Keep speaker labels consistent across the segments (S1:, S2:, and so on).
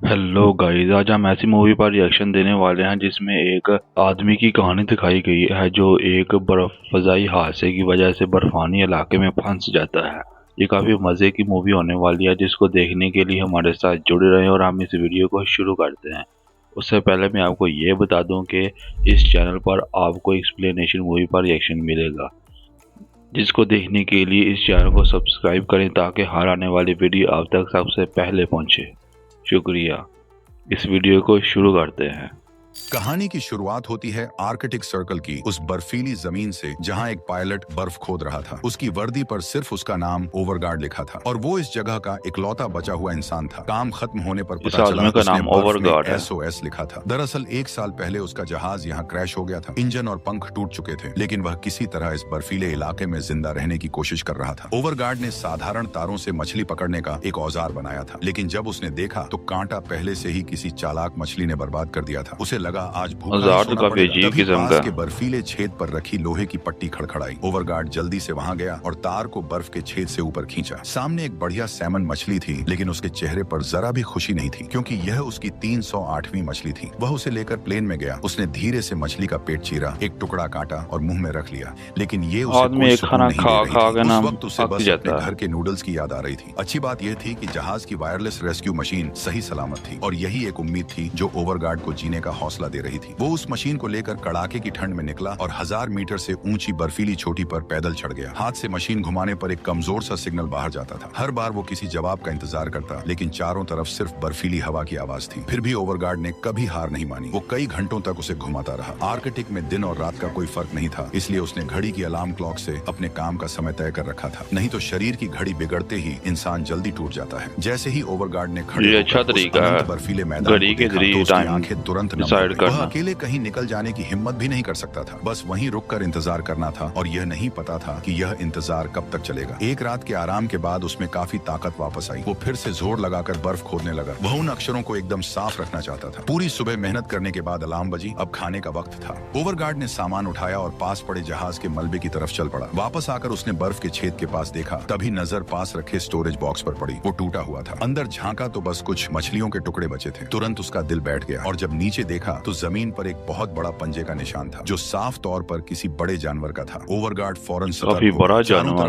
S1: Hello guys, आज हम ऐसी मूवी पर रिएक्शन देने वाले हैं जिसमें एक आदमी की कहानी दिखाई गई है जो एक बर्फज़ाई हादसे की वजह से बर्फानी इलाके में फंस जाता है। ये काफी मजे की मूवी होने वाली है जिसको देखने के लिए हमारे साथ जुड़े रहें और हम इस वीडियो को शुरू करते हैं। उससे पहले मैं आपको ये बता दूं कि इस चैनल पर आपको एक्सप्लेनेशन मूवी पर रिएक्शन मिलेगा, जिसको देखने के लिए इस चैनल को सब्सक्राइब करें ताकि हर आने वाली वीडियो आप तक सबसे पहले पहुंचे। शुक्रिया। इस वीडियो को शुरू करते हैं।
S2: कहानी की शुरुआत होती है आर्कटिक सर्कल की उस बर्फीली जमीन से जहां एक पायलट बर्फ खोद रहा था। उसकी वर्दी पर सिर्फ उसका नाम ओवरगार्ड लिखा था और वो इस जगह का इकलौता बचा हुआ इंसान था। काम खत्म होने पर पता चला
S1: का नाम ओवरगार्ड है।
S2: SOS लिखा था। दरअसल 1 साल पहले उसका जहाज यहाँ क्रैश हो गया था। इंजन और पंख टूट चुके थे, लेकिन वह किसी तरह इस बर्फीले इलाके में जिंदा रहने की कोशिश कर रहा था। ओवरगार्ड ने साधारण तारों से मछली पकड़ने का एक औजार बनाया था, लेकिन जब उसने देखा तो कांटा पहले से ही किसी चालाक मछली ने बर्बाद कर दिया था। उसे लगा आज के बर्फीले छेद पर रखी लोहे की पट्टी खड़खड़ाई। ओवरगार्ड जल्दी से वहां गया और तार को बर्फ के छेद से ऊपर खींचा। सामने एक बढ़िया सैमन मछली थी, लेकिन उसके चेहरे पर जरा भी खुशी नहीं थी क्योंकि यह उसकी 308वीं मछली थी। वह उसे लेकर प्लेन में गया। उसने धीरे से मछली का पेट चीरा, एक टुकड़ा काटा और मुंह में रख लिया, लेकिन ये उसे कोई सुकून नहीं दे रही थी। उस वक्त उसे बस अपने घर के नूडल्स की याद आ रही थी। अच्छी बात यह थी कि जहाज की वायरलेस रेस्क्यू मशीन सही सलामत थी और यही एक उम्मीद थी जो ओवरगार्ड को जीने का हौसला दे रही थी। वो उस मशीन को लेकर कड़ाके की ठंड में निकला और 1000 मीटर से ऊंची बर्फीली चोटी पर पैदल चढ़ गया। हाथ से मशीन घुमाने पर एक कमजोर सा सिग्नल बाहर जाता था। हर बार वो किसी जवाब का इंतजार करता, लेकिन चारों तरफ सिर्फ बर्फीली हवा की आवाज थी। फिर भी ओवरगार्ड ने कभी हार नहीं मानी। वो कई घंटों तक उसे घुमाता रहा। आर्कटिक में दिन और रात का कोई फर्क नहीं था, इसलिए उसने घड़ी की अलार्म क्लॉक से अपने काम का समय तय कर रखा था। नहीं तो शरीर की घड़ी बिगड़ते ही इंसान जल्दी टूट जाता है। जैसे ही ओवरगार्ड ने बर्फीले मैदान को देखा तो उसकी आंखें तुरंत नम हो गईं। वह अकेले कहीं निकल जाने की हिम्मत भी नहीं कर सकता था। बस वहीं रुककर इंतजार करना था और यह नहीं पता था कि यह इंतजार कब तक चलेगा। एक रात के आराम के बाद उसमें काफी ताकत वापस आई। वो फिर से जोर लगाकर बर्फ खोदने लगा। वह उन अक्षरों को एकदम साफ रखना चाहता था। पूरी सुबह मेहनत करने के बाद अलार्म बजी। अब खाने का वक्त था। ओवरगार्ड ने सामान उठाया और पास पड़े जहाज के मलबे की तरफ चल पड़ा। वापस आकर उसने बर्फ के छेद के पास देखा, तभी नजर पास रखे स्टोरेज बॉक्स पर पड़ी। वो टूटा हुआ था। अंदर झांका तो बस कुछ मछलियों के टुकड़े बचे थे। तुरंत उसका दिल बैठ गया और जब नीचे देखा तो जमीन पर एक बहुत बड़ा पंजे का निशान था, जो साफ तौर पर किसी बड़े जानवर का था। ओवरगार्ड फौरन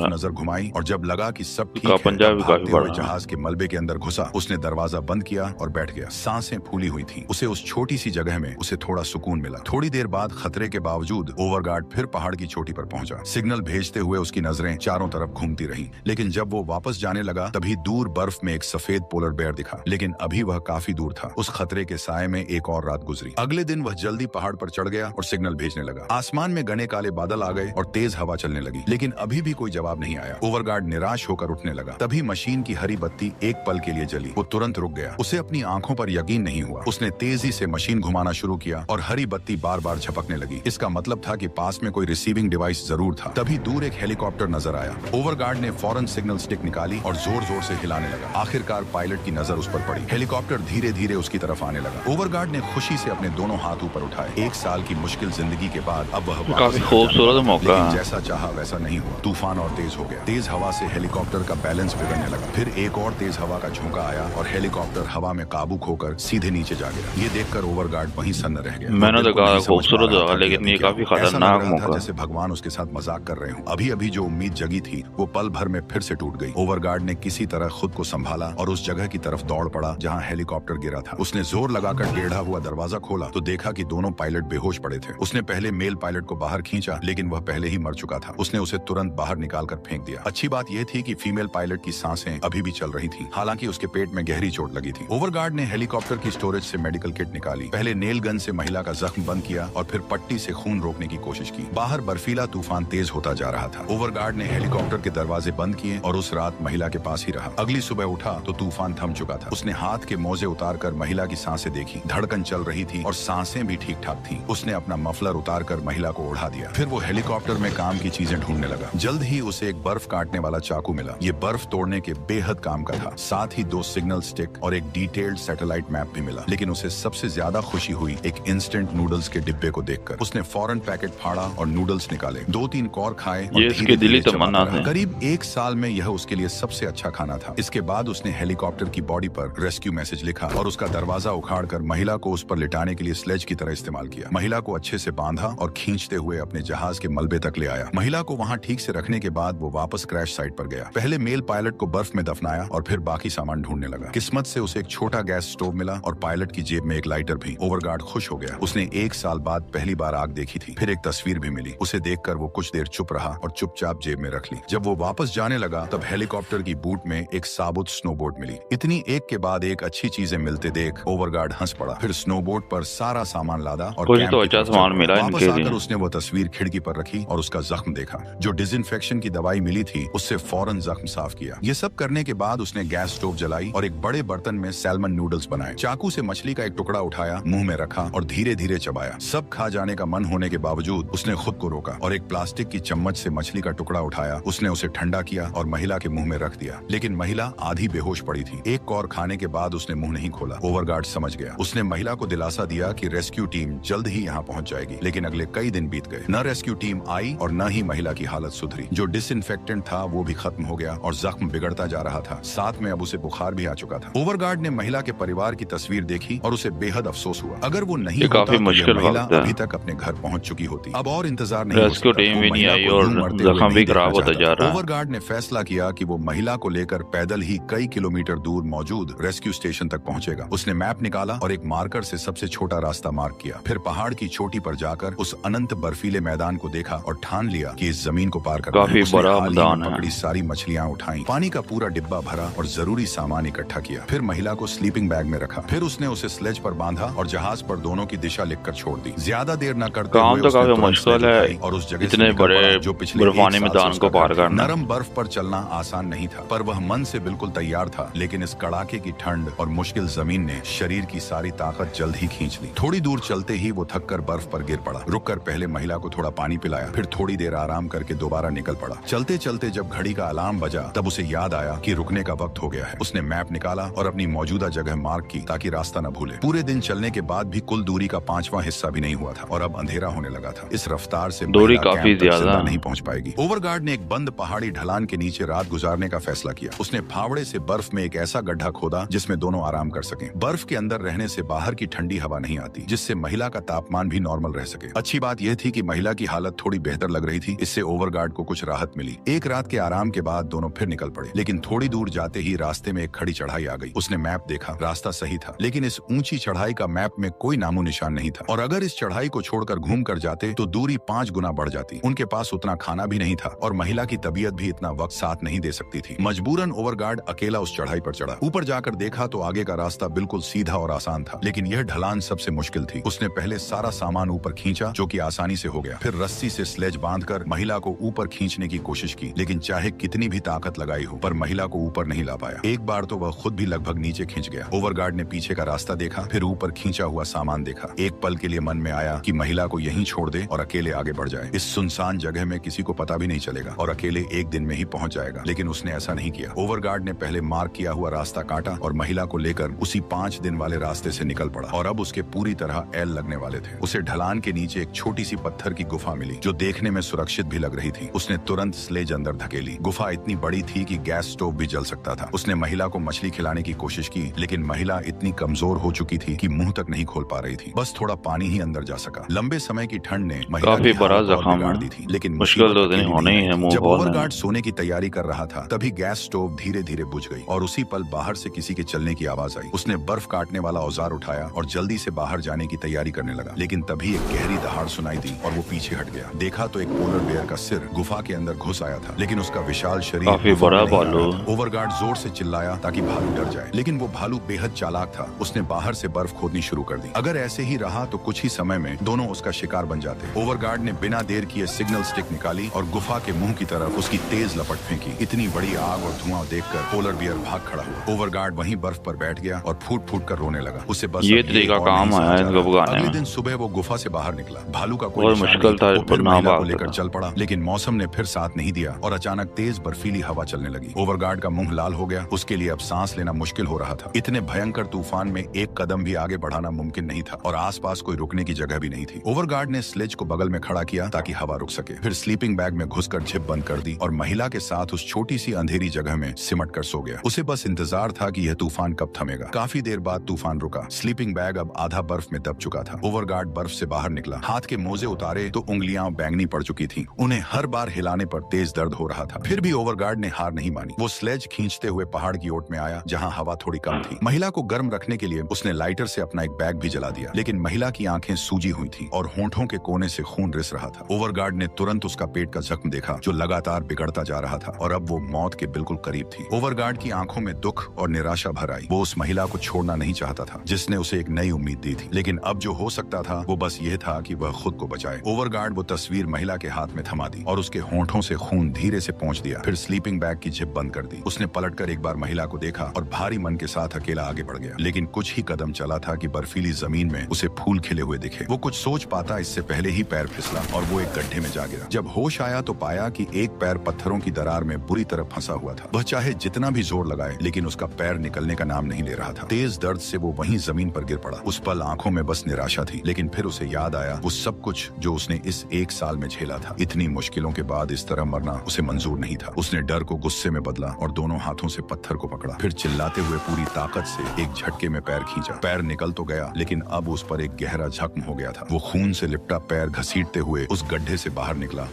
S2: नजर घुमाई और जब लगा कि सब ठीक है, भागते हुए जहाज के मलबे के अंदर घुसा। उसने दरवाजा बंद किया और बैठ गया। सांसें फूली हुई थी। उसे उस छोटी सी जगह में उसे थोड़ा सुकून मिला। थोड़ी देर बाद खतरे के बावजूद ओवरगार्ड फिर पहाड़ की चोटी पर पहुंचा। सिग्नल भेजते हुए उसकी नजरें चारों तरफ घूमती रहीं, लेकिन जब वो वापस जाने लगा तभी दूर बर्फ में एक सफेद पोलर बेयर दिखा, लेकिन अभी वह काफी दूर था। उस खतरे के साए में एक और रात गुजरी। अगले दिन वह जल्दी पहाड़ पर चढ़ गया और सिग्नल भेजने लगा। आसमान में घने काले बादल आ गए और तेज हवा चलने लगी, लेकिन अभी भी कोई जवाब नहीं आया। ओवरगार्ड निराश होकर उठने लगा। तभी मशीन की हरी बत्ती एक पल के लिए जली। वो तुरंत रुक गया। उसे अपनी आंखों पर यकीन नहीं हुआ। उसने तेजी से मशीन घुमाना शुरू किया और हरी बत्ती बार बार झपकने लगी। इसका मतलब था कि पास में कोई रिसीविंग डिवाइस जरूर था। तभी दूर एक हेलीकॉप्टर नजर आया। ओवरगार्ड ने फौरन सिग्नल स्टिक निकाली और जोर जोर से हिलाने लगा। आखिरकार पायलट की नजर उस पर पड़ी। हेलीकॉप्टर धीरे धीरे उसकी तरफ आने लगा। ओवरगार्ड ने खुशी से अपने दोनों हाथ ऊपर उठाए। 1 साल की मुश्किल जिंदगी के बाद अब वह
S1: काफी खूबसूरत मौका,
S2: लेकिन जैसा चाहा वैसा नहीं हुआ। तूफान और तेज हो गया। तेज हवा से हेलीकॉप्टर का बैलेंस बिगड़ने लगा। फिर एक और तेज हवा का झोंका आया और हेलीकॉप्टर हवा में काबू खोकर सीधे नीचे जा गिरा। ये देखकर ओवरगार्ड वहीं सन्न रह गया।
S1: मैंने तो कहा खूबसूरत होगा, लेकिन ये काफी खतरनाक मौका।
S2: जैसे भगवान उसके साथ मजाक कर रहे हो। अभी अभी जो उम्मीद जगी थी वो पल भर में फिर से टूट गई। ओवरगार्ड ने किसी तरह खुद को संभाला और उस जगह की तरफ दौड़ पड़ा जहाँ हेलीकॉप्टर गिरा था। उसने जोर लगाकर टेढ़ा हुआ दरवाजा खोला तो देखा कि दोनों पायलट बेहोश पड़े थे। उसने पहले मेल पायलट को बाहर खींचा, लेकिन वह पहले ही मर चुका था। उसने उसे तुरंत बाहर निकालकर फेंक दिया। अच्छी बात यह थी कि फीमेल पायलट की सांसें अभी भी चल रही थीं, हालांकि उसके पेट में गहरी चोट लगी थी। ओवरगार्ड ने हेलीकॉप्टर की स्टोरेज से मेडिकल किट निकाली। पहले नेल गन से महिला का जख्म बंद किया और फिर पट्टी से खून रोकने की कोशिश की। बाहर बर्फीला तूफान तेज होता जा रहा था। ओवरगार्ड ने हेलीकॉप्टर के दरवाजे बंद किए और उस रात महिला के पास ही रहा। अगली सुबह उठा तो तूफान थम चुका था। उसने हाथ के मोजे उतारकर महिला की सांसें देखी। धड़कन चल रही थी, थी और सांसें भी ठीक ठाक थीं। उसने अपना मफलर उतारकर महिला को उड़ा दिया। फिर वो हेलीकॉप्टर में काम की चीजें ढूंढने लगा। जल्द ही उसे एक बर्फ काटने वाला चाकू मिला। ये बर्फ तोड़ने के बेहद काम का था। साथ ही 2 सिग्नल स्टिक और एक डिटेल्ड सैटेलाइट मैप भी मिला। लेकिन उसे सबसे ज्यादा खुशी हुई एक इंस्टेंट नूडल्स के डिब्बे को देखकर। उसने फौरन पैकेट फाड़ा और नूडल्स निकाले, 2-3 कौर खाए और
S1: ये इसकी दिली तमन्ना है।
S2: करीब 1 साल में यह उसके लिए सबसे अच्छा खाना था। इसके बाद उसने हेलीकॉप्टर की बॉडी पर रेस्क्यू मैसेज लिखा और उसका दरवाजा उखाड़कर महिला को उस पर लिटाने के लिए स्लेज की तरह इस्तेमाल किया। महिला को अच्छे से बांधा और खींचते हुए अपने जहाज के मलबे तक ले आया। महिला को वहां ठीक से रखने के बाद वो वापस क्रैश साइट पर गया। पहले मेल पायलट को बर्फ में दफनाया और फिर बाकी सामान ढूंढने लगा। किस्मत से उसे एक छोटा गैस स्टोव मिला और पायलट की जेब में एक लाइटर भी। ओवरगार्ड खुश हो गया। उसने 1 साल बाद पहली बार आग देखी थी। फिर एक तस्वीर भी मिली। उसे देखकर वो कुछ देर चुप रहा और चुपचाप जेब में रख ली। जब वो वापस जाने लगा तब हेलीकॉप्टर की बूट में एक साबुत स्नोबोर्ड मिली। इतनी एक के बाद एक अच्छी चीजें मिलते देख ओवरगार्ड हंस पड़ा। फिर स्नोबोर्ड पर सारा सामान लादा और
S1: कुछ तो अच्छा सामान मिला
S2: वापस
S1: इनके
S2: आकर
S1: लिए।
S2: उसने वो तस्वीर खिड़की पर रखी और उसका जख्म देखा। जो डिसइंफेक्शन की दवाई मिली थी उससे फौरन जख्म साफ किया। ये सब करने के बाद उसने गैस स्टोव जलाई और एक बड़े बर्तन में सैल्मन नूडल्स बनाए। चाकू से मछली का एक टुकड़ा उठाया, मुंह में रखा और धीरे धीरे चबाया। सब खा जाने का मन होने के बावजूद उसने खुद को रोका और एक प्लास्टिक की चम्मच से मछली का टुकड़ा उठाया। उसने उसे ठंडा किया और महिला के मुंह में रख दिया। लेकिन महिला आधी बेहोश पड़ी थी। एक कौर खाने के बाद उसने मुंह नहीं खोला। ओवरगार्ड समझ गया। उसने महिला को दिलासा दिया कि रेस्क्यू टीम जल्द ही यहाँ पहुंच जाएगी। लेकिन अगले कई दिन बीत गए। न रेस्क्यू टीम आई और न ही महिला की हालत सुधरी। जो डिसइंफेक्टेंट था वो भी खत्म हो गया और जख्म बिगड़ता जा रहा था। साथ में अब उसे बुखार भी आ चुका था। ओवरगार्ड ने महिला के परिवार की तस्वीर देखी और उसे बेहद अफसोस हुआ। अगर वो नहीं होता
S1: काफी
S2: तो
S1: मुश्किल
S2: यह महिला
S1: वक्त है।
S2: अभी तक अपने घर पहुंच चुकी होती। अब और इंतजार नहीं हो
S1: रेस्क्यू
S2: सकता।
S1: टीम
S2: वो
S1: भी नहीं
S2: महिला
S1: आई
S2: को
S1: और
S2: यूं मरते हुए
S1: जख्म भी
S2: नहीं
S1: खराब
S2: देखना
S1: होता
S2: चाहता।
S1: जा रहा है।
S2: ओवरगार्ड ने फैसला किया कि वो महिला को लेकर पैदल ही कई किलोमीटर दूर मौजूद रेस्क्यू स्टेशन तक पहुंचेगा। उसने मैप निकाला और एक मार्कर से सबसे छोटा रास्ता मार्क किया। फिर पहाड़ की चोटी पर जाकर उस अनंत बर्फीले मैदान को देखा और ठान लिया कि इस जमीन को पार करना है।
S1: काफी
S2: उसने
S1: बड़ा
S2: हाल ही में
S1: मैदान है।
S2: पकड़ी सारी मछलियां उठाई, पानी का पूरा डिब्बा भरा और जरूरी सामान इकट्ठा किया। फिर महिला को स्लीपिंग बैग में रखा। फिर उसने उसे स्लेज पर बांधा और जहाज पर दोनों की दिशा लिखकर छोड़ दी। ज्यादा देर न करते
S1: काम
S2: हुए
S1: तो
S2: उसने
S1: काफी
S2: तुरंत
S1: मुश्किल
S2: स्लेज
S1: है।
S2: उठाई और उस जगह से
S1: इतने
S2: निकल
S1: बड़े
S2: पड़ा जो पिछले
S1: बर्फानी
S2: 1 साल से
S1: मैदान
S2: उसका
S1: को पार
S2: घर था।
S1: करना।
S2: नरम बर्फ पर चलना आसान नहीं था, पर वह मन से बिल्कुल तैयार था। लेकिन इस कड़ाके की ठंड और मुश्किल जमीन ने शरीर की सारी ताकत जल्द ही खींच ली। थोड़ी दूर चलते ही वो थककर बर्फ पर गिर पड़ा। रुककर पहले महिला को थोड़ा पानी पिलाया, फिर थोड़ी देर आराम करके दोबारा निकल पड़ा। चलते चलते जब घड़ी का अलार्म बजा तब उसे याद आया कि रुकने का वक्त हो गया है। उसने मैप निकाला और अपनी मौजूदा जगह मार्क की ताकि रास्ता न भूले। पूरे दिन चलने के बाद भी कुल दूरी का 5वां हिस्सा भी नहीं हुआ था और अब अंधेरा होने लगा था। इस रफ्तार से
S1: दूरी
S2: महिला
S1: काफी
S2: कैंप तक
S1: ज्यादा
S2: जिंदा
S1: है।
S2: नहीं पहुंच पाएगी। ओवरगार्ड ने एक बंद पहाड़ी ढलान के नीचे रात गुजारने का फैसला किया। उसने फावड़े से बर्फ में एक ऐसा गड्ढा खोदा जिसमें दोनों आराम कर सकें। बर्फ के अंदर रहने से बाहर की ठंडी हवा नहीं आती, जिससे महिला का तापमान भी नॉर्मल रह सके। अच्छी बात यह थी कि महिला की हालत थोड़ी बेहतर लग रही थी। इससे ओवरगार्ड को कुछ राहत मिली। एक रात के आराम के बाद दोनों फिर निकल पड़े। लेकिन थोड़ी दूर जाते ही रास्ते में एक खड़ी चढ़ाई आ गई। उसने मैप देखा, रास्ता सही था, लेकिन इस ऊंची चढ़ाई का मैप में कोई नामो निशान नहीं था। और अगर इस चढ़ाई को छोड़कर घूम कर जाते तो दूरी 5 गुना बढ़ जाती। उनके पास उतना खाना भी नहीं था और महिला की तबीयत भी इतना वक्त साथ नहीं दे सकती थी। मजबूरन ओवरगार्ड अकेला उस चढ़ाई पर चढ़ा। ऊपर जाकर देखा तो आगे का रास्ता बिल्कुल सीधा और आसान था, लेकिन यह ढलान सबसे मुश्किल थी। उसने पहले सारा सामान ऊपर खींचा, जो कि आसानी से हो गया। फिर रस्सी से स्लेज बांधकर महिला को ऊपर खींचने की कोशिश की, लेकिन चाहे कितनी भी ताकत लगाई हो, पर महिला को ऊपर नहीं ला पाया। एक बार तो वह खुद भी लगभग नीचे खिंच गया। ओवरगार्ड ने पीछे का रास्ता देखा, फिर ऊपर खींचा हुआ सामान देखा। एक पल के लिए मन में आया कि महिला को यहीं छोड़ दे और अकेले आगे बढ़ जाए। इस सुनसान जगह में किसी को पता भी नहीं चलेगा और अकेले एक दिन में ही पहुंच जाएगा। लेकिन उसने ऐसा नहीं किया। ओवरगार्ड ने पहले मार्क किया हुआ रास्ता काटा और महिला को लेकर उसी 5 दिन वाले रास्ते से निकल पड़ा। और अब उसके पूरी तरह एल लगने वाले थे। उसे ढलान के नीचे एक छोटी सी पत्थर की गुफा मिली, जो देखने में सुरक्षित भी लग रही थी। उसने तुरंत स्लेज अंदर धकेली। गुफा इतनी बड़ी थी कि गैस स्टोव भी जल सकता था। उसने महिला को मछली खिलाने की कोशिश की, लेकिन महिला इतनी कमजोर हो चुकी थी कि मुंह तक नहीं खोल पा रही थी। बस थोड़ा पानी ही अंदर जा सका। लंबे समय की ठंड ने महिला
S1: काफी
S2: की
S1: बड़ा
S2: हालत और
S1: जख्म
S2: बिगाड़
S1: है।
S2: दी थी। लेकिन
S1: मुश्किल तो दिन होने ही है। मुंह
S2: जब
S1: खोलना
S2: ओवरगार्ड सोने की तैयारी कर रहा था तभी गैस स्टोव धीरे धीरे बुझ गई और उसी पल बाहर से किसी के चलने की आवाज आई। उसने बर्फ काटने वाला औजार उठाया और जल्दी से बाहर जाने की तैयारी करने लगा। लेकिन तभी एक गहरी दहाड़ सुनाई दी और वो पीछे हट गया। देखा तो एक पोलर बेयर का सिर गुफा के अंदर घुस आया था, लेकिन उसका विशाल शरीर
S1: काफी
S2: गुफा में
S1: बड़ा
S2: नहीं आ
S1: भालू।
S2: रहा था। ओवरगार्ड जोर से चिल्लाया ताकि भालू डर जाए, लेकिन वो भालू बेहद चालाक था। उसने बाहर से बर्फ खोदनी शुरू कर दी। अगर ऐसे ही रहा तो कुछ ही समय में दोनों उसका शिकार बन जाते। ओवरगार्ड ने बिना देर किए सिग्नल स्टिक निकाली और गुफा के मुंह की तरफ उसकी तेज लपट फेंकी। इतनी बड़ी आग और धुआं देखकर पोलर बियर भाग खड़ा हुआ। ओवरगार्ड वहीं बर्फ पर बैठ गया और फूट फूट कर रोने लगा। उसे बस
S1: ये
S2: अब
S1: तरीका
S2: और
S1: काम आया इनको भगाने
S2: अगले
S1: में।
S2: दिन सुबह वो गुफा से बाहर निकला। भालू का कोई
S1: और
S2: निशान
S1: मुश्किल
S2: नहीं
S1: था
S2: वो
S1: इस पर
S2: फिर
S1: ना
S2: महिला को
S1: भाग
S2: लेकर
S1: सका।
S2: चल पड़ा, लेकिन मौसम ने फिर साथ नहीं दिया और अचानक तेज बर्फीली हवा चलने लगी। ओवरगार्ड का मुंह लाल हो गया। उसके लिए अब सांस लेना मुश्किल हो रहा था। इतने भयंकर तूफान में एक कदम भी आगे बढ़ाना मुमकिन नहीं था और आसपास कोई रुकने की जगह भी नहीं थी। ओवरगार्ड ने स्लेज को बगल में खड़ा किया ताकि हवा रुक सके। फिर स्लीपिंग बैग में घुसकर जिप बंद कर दी और महिला के साथ उस छोटी सी अंधेरी जगह में सिमट कर सो गया। उसे बस इंतजार था कि यह तूफान कब थमेगा। काफी देर बाद तूफान रुका। स्लीपिंग बैग अब आधा बर्फ में दब चुका था। ओवरगार्ड बर्फ से बाहर निकला। हाथ के मोजे उतारे तो उंगलियां बैंगनी पड़ चुकी थीं। उन्हें हर बार हिलाने पर तेज दर्द हो रहा था। फिर भी ओवरगार्ड ने हार नहीं मानी। वो स्लेज खींचते हुए पहाड़ की ओट में आया जहां हवा थोड़ी कम थी। महिला को गर्म रखने के लिए उसने लाइटर से अपना एक बैग भी जला दिया, लेकिन महिला की आंखें सूजी हुई थीं और होंठों के कोने से खून रिस रहा था। ओवरगार्ड ने तुरंत उसका पेट का जख्म देखा जो लगातार बिगड़ता जा रहा था और अब वो मौत के बिल्कुल करीब थी। ओवरगार्ड की आंखों में दुख और निराशा भर आई। वो उस महिला को छोड़ना नहीं चाहता था जिसने उसे एक नई उम्मीद दी थी, लेकिन अब जो हो सकता था वो बस यह था कि वह खुद को बचाए। ओवरगार्ड वो तस्वीर महिला के हाथ में थमा दी और उसके होंठों से खून धीरे से पहुंच दिया। फिर स्लीपिंग बैग की जिप बंद कर दी। उसने पलटकर एक बार महिला को देखा और भारी मन के साथ अकेला आगे बढ़ गया। लेकिन कुछ ही कदम चला था कि बर्फीली जमीन में उसे फूल खिले हुए दिखे। वो कुछ सोच पाता इससे पहले ही पैर फिसला और वो एक गड्ढे में जा गिरा। जब होश आया तो पाया कि एक पैर पत्थरों की दरार में बुरी तरह फंसा हुआ था। वह चाहे जितना भी जोर लगाए लेकिन उसका पैर निकलने का नाम नहीं ले रहा था। तेज दर्द से वो वहीं जमीन पर गिर पड़ा। उस पल आंखों में बस निराशा थी, लेकिन फिर उसे याद आया वो सब कुछ जो उसने इस एक साल में झेला था। इतनी मुश्किलों के बाद इस तरह मरना उसे मंजूर नहीं था। उसने डर को गुस्से में बदला और दोनों हाथों से पत्थर को पकड़ा। फिर चिल्लाते हुए पूरी ताकत से एक झटके में पैर खींचा। पैर निकल तो गया, लेकिन अब उस पर एक गहरा जख्म हो गया था। वो खून से लिपटा पैर घसीटते हुए उस गड्ढे से बाहर निकला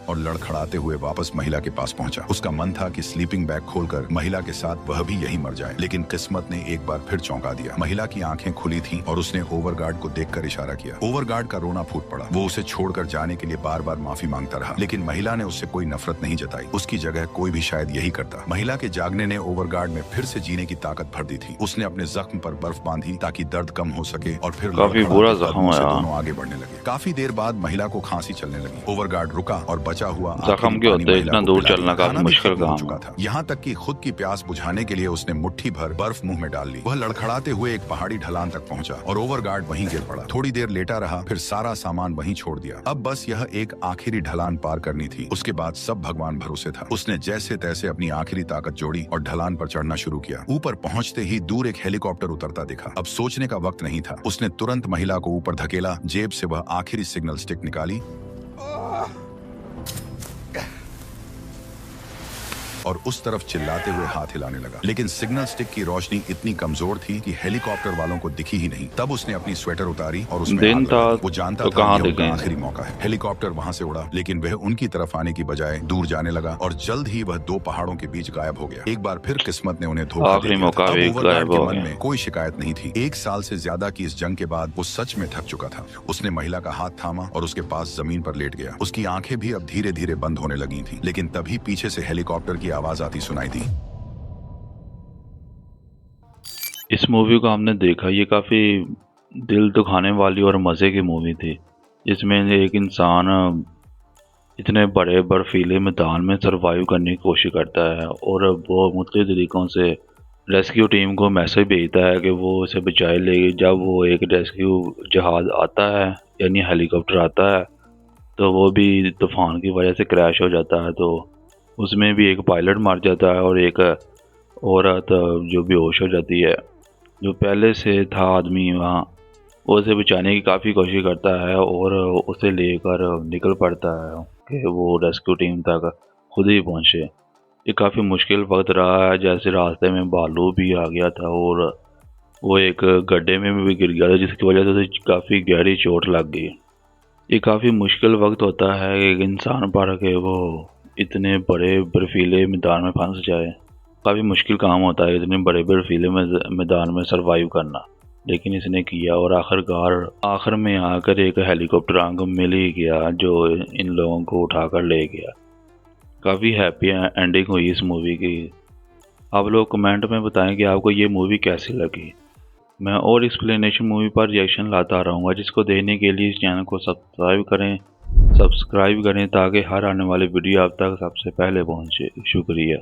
S2: और लड़खड़ाते हुए वापस महिला के पास पहुंचा। उसका मन था कि स्लीपिंग बैग खोलकर महिला के साथ वह भी यहीं मर जाए, लेकिन किस्मत ने एक बार फिर चौंका दिया। महिला की आंखें खुली थीं और उसने ओवरगार्ड को देखकर इशारा किया। ओवरगार्ड का रोना फूट पड़ा। वो उसे छोड़कर जाने के लिए बार बार माफी मांगता रहा, लेकिन महिला ने उससे कोई नफरत नहीं जताई। उसकी जगह कोई भी शायद यही करता। महिला के जागने ने ओवरगार्ड में फिर से जीने की ताकत भर दी थी। उसने अपने जख्म पर बर्फ बांधी ताकि दर्द कम हो सके और फिर
S1: काफी बुरा जख्म
S2: से
S1: आया।
S2: दोनों आगे बढ़ने लगे। काफी देर बाद महिला को खांसी चलने लगी। ओवरगार्ड रुका और बचा हुआ
S1: जख्म के होते इतना दूर चलना काफी मुश्किल काम
S2: चुका था। यहाँ तक कि खुद की प्यास बुझाने के लिए उसने मुट्ठी भर बर्फ मुंह में डाल ली। वह लड़खड़ाते हुए एक पहाड़ी ढलान तक पहुंचा और ओवरगार्ड वहीं गिर पड़ा। थोड़ी देर लेटा रहा, फिर सारा सामान वहीं छोड़ दिया। अब बस यह एक आखिरी ढलान पार करनी थी। उसके बाद सब भगवान भरोसे था। उसने जैसे तैसे अपनी आखिरी ताकत जोड़ी और ढलान पर चढ़ना शुरू किया। ऊपर पहुंचते ही दूर एक हेलीकॉप्टर उतरता दिखा। अब सोचने का वक्त नहीं था। उसने तुरंत महिला को ऊपर धकेला। जेब से वह आखिरी सिग्नल स्टिक निकाली और उस तरफ चिल्लाते हुए हाथ हिलाने लगा, लेकिन सिग्नल स्टिक की रोशनी इतनी कमजोर थी कि हेलीकॉप्टर वालों को दिखी ही नहीं। तब उसने अपनी स्वेटर उतारी और उसमें
S1: दिन
S2: आग
S1: था
S2: लगा दी। वो जानता
S1: तो
S2: था
S1: कहाँ
S2: कि यह उनका
S1: दिखेंगे।
S2: आखिरी मौका है। हेलीकॉप्टर वहां से उड़ा, लेकिन वह उनकी तरफ आने की बजाय दूर जाने लगा और जल्द ही वह दो पहाड़ों के बीच गायब हो गया। एक बार फिर किस्मत ने उन्हें धोखा दे
S1: आखिरी
S2: दिया
S1: मौका
S2: था। अब
S1: भी
S2: ओवरगार्ड
S1: गायब
S2: के
S1: हो
S2: मन
S1: गया।
S2: में कोई शिकायत नहीं थी। एक साल से ज्यादा की इस जंग के बाद वो सच में थक चुका था। उसने महिला का हाथ थामा और उसके पास जमीन पर लेट गया। उसकी आंखें भी अब धीरे धीरे बंद होने लगी थीं, लेकिन तभी पीछे से हेलीकॉप्टर की आवाज आती सुनाई दी।
S1: इस मूवी को हमने देखा, ये काफ़ी दिल दुखाने वाली और मज़े की मूवी थी, जिसमें एक इंसान इतने बड़े बर्फीले मैदान में सरवाइव करने की कोशिश करता है और वो मुख्तलिफ तरीक़ों से रेस्क्यू टीम को मैसेज भेजता है कि वो उसे बचाए लेगी। जब वो एक रेस्क्यू जहाज़ आता है, यानी हेलीकॉप्टर आता है, तो वो भी तूफ़ान की वजह से क्रैश हो जाता है। तो उसमें भी एक पायलट मर जाता है और एक औरत जो बेहोश हो जाती है। जो पहले से था आदमी वहाँ, वो उसे बचाने की काफ़ी कोशिश करता है और उसे लेकर निकल पड़ता है कि वो रेस्क्यू टीम तक खुद ही पहुँचे। ये काफ़ी मुश्किल वक्त रहा है, जैसे रास्ते में भालू भी आ गया था और वो एक गड्ढे में भी गिर गया था, जिसकी वजह से उसे काफ़ी गहरी चोट लग गई। ये काफ़ी मुश्किल वक्त होता है एक इंसान पर कि वो इतने बड़े बर्फीले मैदान में फंस जाए। काफ़ी मुश्किल काम होता है इतने बड़े बर्फीले मैदान में सरवाइव करना, लेकिन इसने किया और आखिर में आकर एक हेलीकॉप्टर आंख मिल ही गया जो इन लोगों को उठाकर ले गया। काफ़ी हैप्पी एंडिंग हुई इस मूवी की। आप लोग कमेंट में बताएं कि आपको ये मूवी कैसी लगी। मैं और एक्सप्लेनेशन मूवी पर रिएक्शन लाता रहूँगा, जिसको देखने के लिए इस चैनल को सब्सक्राइब करें ताकि हर आने वाली वीडियो आप तक सबसे पहले पहुँचे। शुक्रिया।